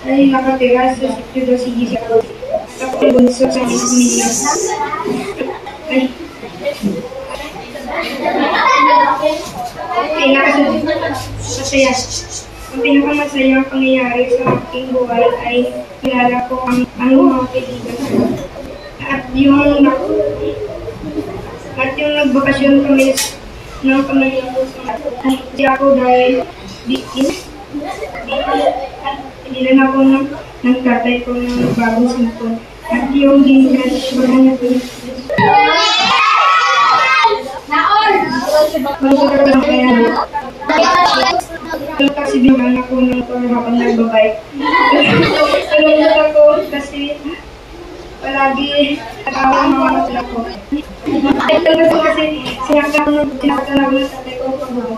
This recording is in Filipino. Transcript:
ay nakatira sa Sitio Sige sa ako bunso sa pamilya. Ay, ang pinakamasayang pangyayari sa aking buhay ay kilala ko ang mga kaibigan ko. At yung nagbakasyon kami ng pamilya ko sa hindi ako dahil inilan ako ng tatay ko ng bagong cellphone. At yung ginagawa ko kasi bigyan ako ng habang nagbabike. Nalungkot ako kasi palagi natawa ang mga sila ko. Nalungkot ko kasi sinaktan ako ng tatay ko pag-ubo.